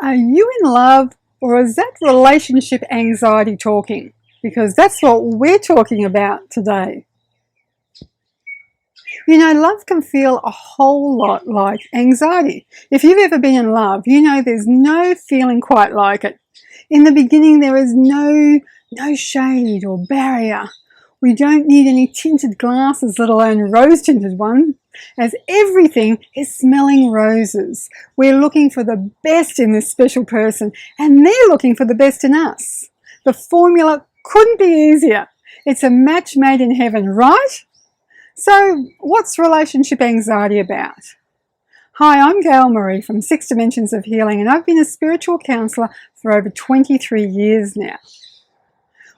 Are you in love, or is that relationship anxiety talking? Because that's what we're talking about today. You know, love can feel a whole lot like anxiety. If you've ever been in love, you know there's no feeling quite like it. In the beginning, there is no shade or barrier. We don't need any tinted glasses, let alone rose-tinted ones, as everything is smelling roses. We're looking for the best in this special person, and they're looking for the best in us. The formula couldn't be easier. It's a match made in heaven, right? So, what's relationship anxiety about? Hi, I'm Gail Marie from 6 Dimensions of Healing, and I've been a spiritual counsellor for over 23 years now.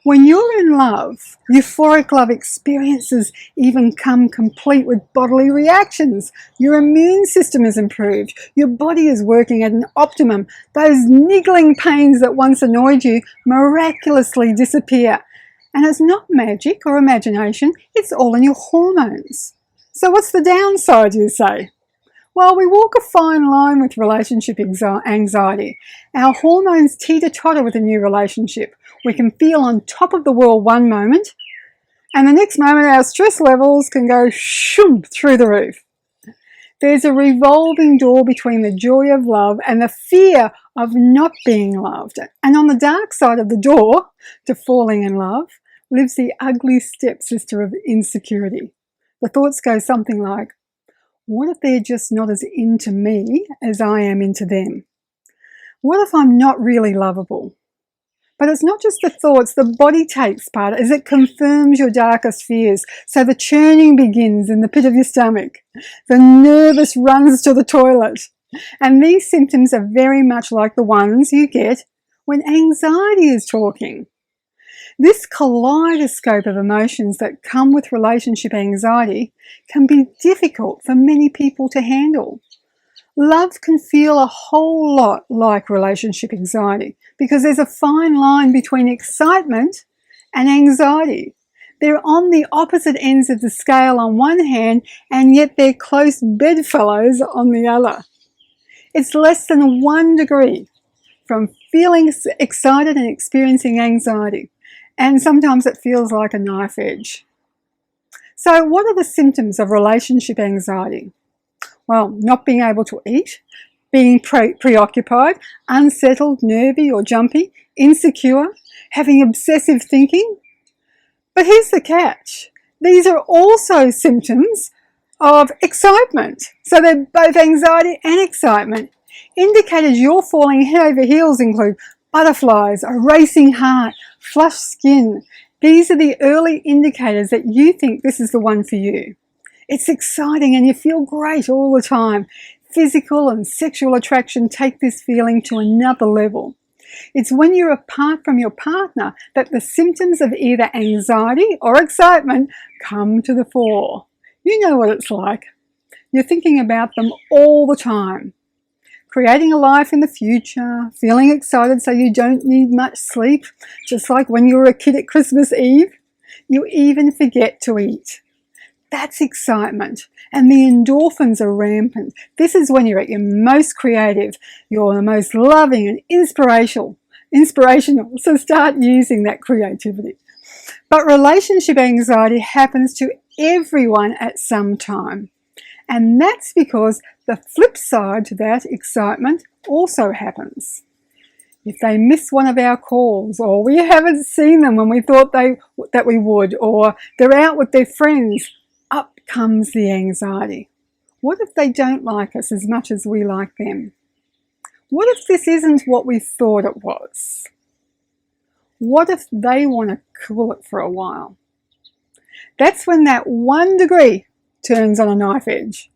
When you're in love, euphoric love experiences even come complete with bodily reactions. Your immune system is improved. Your body is working at an optimum. Those niggling pains that once annoyed you miraculously disappear. And it's not magic or imagination, it's all in your hormones. So what's the downside, you say? Well, we walk a fine line with relationship anxiety. Our hormones teeter-totter with a new relationship. We can feel on top of the world one moment, and the next moment our stress levels can go shoom through the roof. There's a revolving door between the joy of love and the fear of not being loved. And on the dark side of the door to falling in love lives the ugly stepsister of insecurity. The thoughts go something like, what if they're just not as into me as I am into them? What if I'm not really lovable? But it's not just the thoughts, the body takes part as it confirms your darkest fears. So the churning begins in the pit of your stomach. The nervous runs to the toilet. And these symptoms are very much like the ones you get when anxiety is talking. This kaleidoscope of emotions that come with relationship anxiety can be difficult for many people to handle. Love can feel a whole lot like relationship anxiety because there's a fine line between excitement and anxiety. They're on the opposite ends of the scale on one hand, and yet they're close bedfellows on the other. It's less than 1 degree from feeling excited and experiencing anxiety, and sometimes it feels like a knife edge. So what are the symptoms of relationship anxiety? Well, not being able to eat, being preoccupied, unsettled, nervy or jumpy, insecure, having obsessive thinking. But here's the catch. These are also symptoms of excitement. So they're both anxiety and excitement. Indicators you're falling head over heels include butterflies, a racing heart, flushed skin. These are the early indicators that you think this is the one for you. It's exciting and you feel great all the time. Physical and sexual attraction take this feeling to another level. It's when you're apart from your partner that the symptoms of either anxiety or excitement come to the fore. You know what it's like. You're thinking about them all the time. Creating a life in the future, feeling excited so you don't need much sleep, just like when you were a kid at Christmas Eve. You even forget to eat. That's excitement, and the endorphins are rampant. This is when you're at your most creative, you're the most loving and inspirational, so start using that creativity. But relationship anxiety happens to everyone at some time, and that's because the flip side to that excitement also happens. If they miss one of our calls, or we haven't seen them when we thought that we would, or they're out with their friends, up comes the anxiety. What if they don't like us as much as we like them? What if this isn't what we thought it was? What if they want to cool it for a while? That's when that 1 degree turns on a knife edge.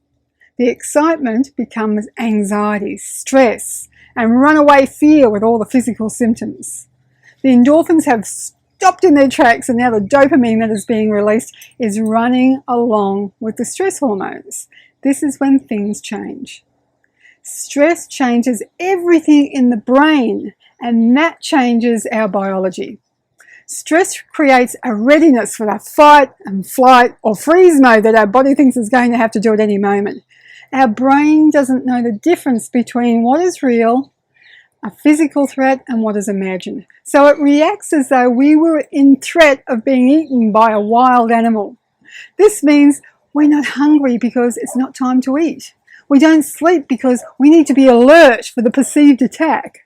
The excitement becomes anxiety, stress, and runaway fear with all the physical symptoms. The endorphins have stopped in their tracks, and now the dopamine that is being released is running along with the stress hormones. This is when things change. Stress changes everything in the brain, and that changes our biology. Stress creates a readiness for the fight and flight or freeze mode that our body thinks is going to have to do at any moment. Our brain doesn't know the difference between what is real a physical threat and what is imagined. So it reacts as though we were in threat of being eaten by a wild animal. This means we're not hungry because it's not time to eat. We don't sleep because we need to be alert for the perceived attack.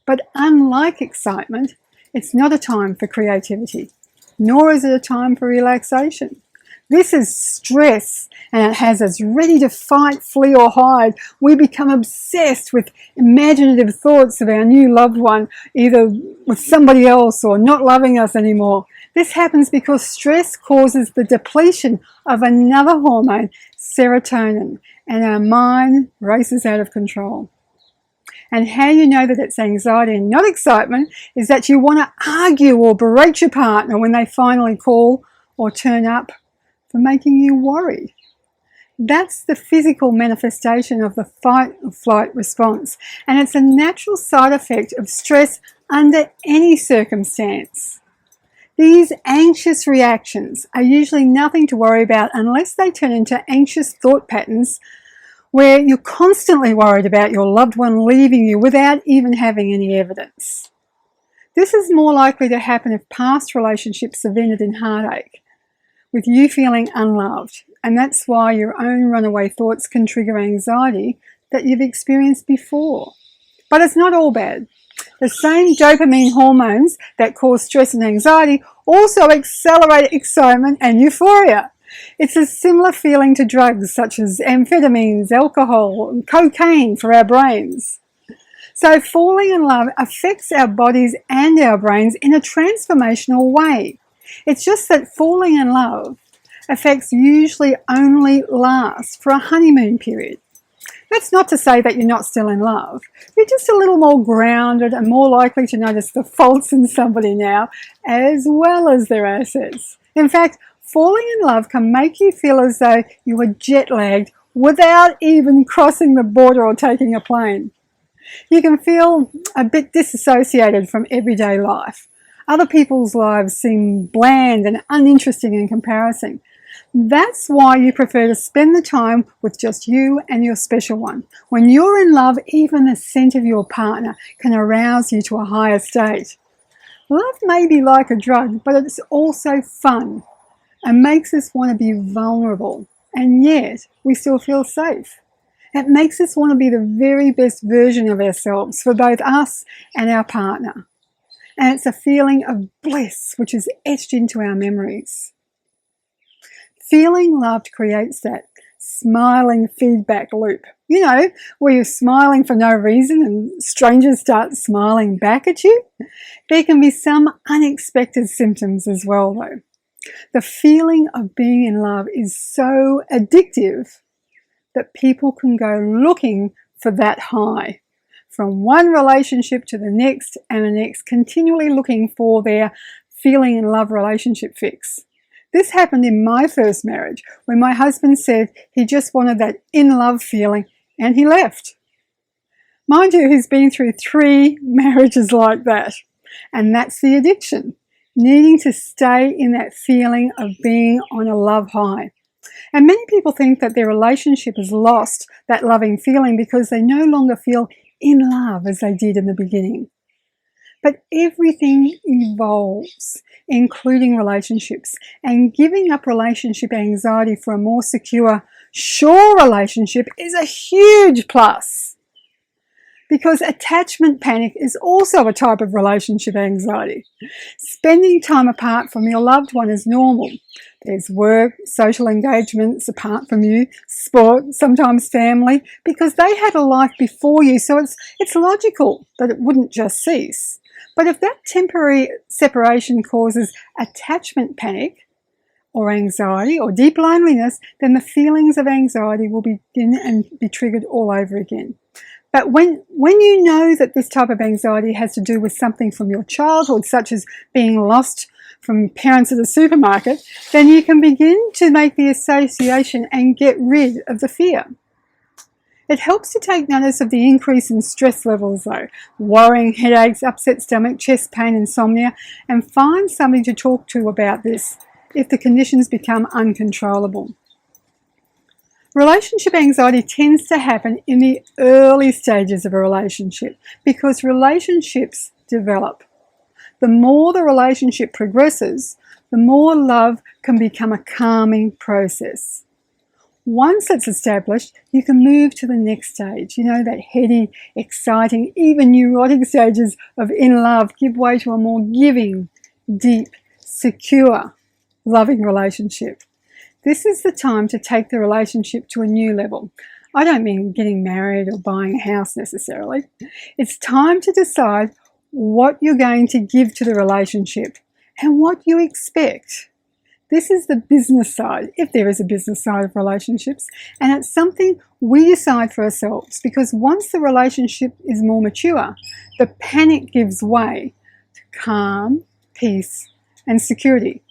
But unlike excitement, it's not a time for creativity, nor is it a time for relaxation. This is stress, and it has us ready to fight, flee, or hide. We become obsessed with imaginative thoughts of our new loved one, either with somebody else or not loving us anymore. This happens because stress causes the depletion of another hormone, serotonin, and our mind races out of control. And how you know that it's anxiety and not excitement is that you want to argue or berate your partner when they finally call or turn up for making you worry. That's the physical manifestation of the fight or flight response, and it's a natural side effect of stress under any circumstance. These anxious reactions are usually nothing to worry about unless they turn into anxious thought patterns where you're constantly worried about your loved one leaving you without even having any evidence. This is more likely to happen if past relationships have ended in heartache, with you feeling unloved, and that's why your own runaway thoughts can trigger anxiety that you've experienced before. But it's not all bad. The same dopamine hormones that cause stress and anxiety also accelerate excitement and euphoria. It's a similar feeling to drugs such as amphetamines, alcohol, and cocaine for our brains. So falling in love affects our bodies and our brains in a transformational way. It's just that falling in love effects usually only last for a honeymoon period. That's not to say that you're not still in love. You're just a little more grounded and more likely to notice the faults in somebody now, as well as their assets. In fact, falling in love can make you feel as though you were jet-lagged without even crossing the border or taking a plane. You can feel a bit disassociated from everyday life. Other people's lives seem bland and uninteresting in comparison. That's why you prefer to spend the time with just you and your special one. When you're in love, even the scent of your partner can arouse you to a higher state. Love may be like a drug, but it's also fun and makes us want to be vulnerable, and yet we still feel safe. It makes us want to be the very best version of ourselves for both us and our partner. And it's a feeling of bliss which is etched into our memories. Feeling loved creates that smiling feedback loop. You know, where you're smiling for no reason and strangers start smiling back at you. There can be some unexpected symptoms as well though. The feeling of being in love is so addictive that people can go looking for that high from one relationship to the next and the next, continually looking for their feeling in love relationship fix. This happened in my first marriage when my husband said he just wanted that in love feeling and he left. Mind you, he's been through 3 marriages like that, and that's the addiction, needing to stay in that feeling of being on a love high. And many people think that their relationship has lost that loving feeling because they no longer feel in love as they did in the beginning. But everything evolves, including relationships, and giving up relationship anxiety for a more secure, sure relationship is a huge plus. Because attachment panic is also a type of relationship anxiety. Spending time apart from your loved one is normal. There's work, social engagements apart from you, sport, sometimes family, because they had a life before you, so it's logical that it wouldn't just cease. But if that temporary separation causes attachment panic or anxiety or deep loneliness, then the feelings of anxiety will begin and be triggered all over again. But when you know that this type of anxiety has to do with something from your childhood, such as being lost from parents at the supermarket, then you can begin to make the association and get rid of the fear. It helps to take notice of the increase in stress levels though, worrying, headaches, upset stomach, chest pain, insomnia, and find somebody to talk to about this if the conditions become uncontrollable. Relationship anxiety tends to happen in the early stages of a relationship because relationships develop. The more the relationship progresses, the more love can become a calming process. Once it's established, you can move to the next stage. You know, that heady, exciting, even neurotic stages of in love give way to a more giving, deep, secure, loving relationship. This is the time to take the relationship to a new level. I don't mean getting married or buying a house necessarily. It's time to decide what you're going to give to the relationship and what you expect. This is the business side, if there is a business side of relationships, and it's something we decide for ourselves because once the relationship is more mature, the panic gives way to calm, peace, and security.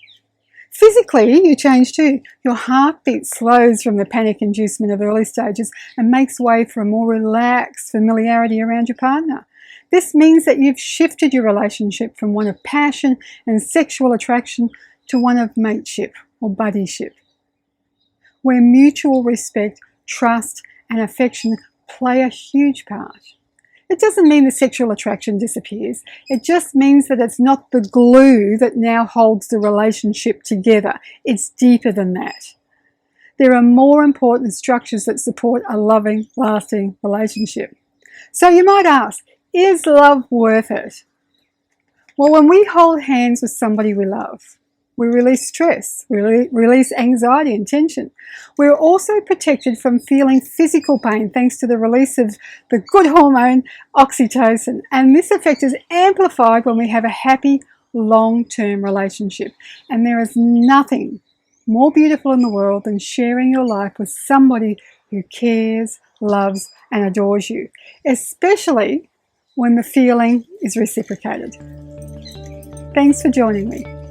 Physically, you change too. Your heartbeat slows from the panic inducement of early stages and makes way for a more relaxed familiarity around your partner. This means that you've shifted your relationship from one of passion and sexual attraction to one of mateship or buddyship, where mutual respect, trust, and affection play a huge part. It doesn't mean the sexual attraction disappears. It just means that it's not the glue that now holds the relationship together. It's deeper than that. There are more important structures that support a loving, lasting relationship. So you might ask, is love worth it? Well, when we hold hands with somebody we love, we release stress, we release anxiety and tension. We're also protected from feeling physical pain thanks to the release of the good hormone oxytocin. And this effect is amplified when we have a happy, long-term relationship. And there is nothing more beautiful in the world than sharing your life with somebody who cares, loves, and adores you, especially when the feeling is reciprocated. Thanks for joining me.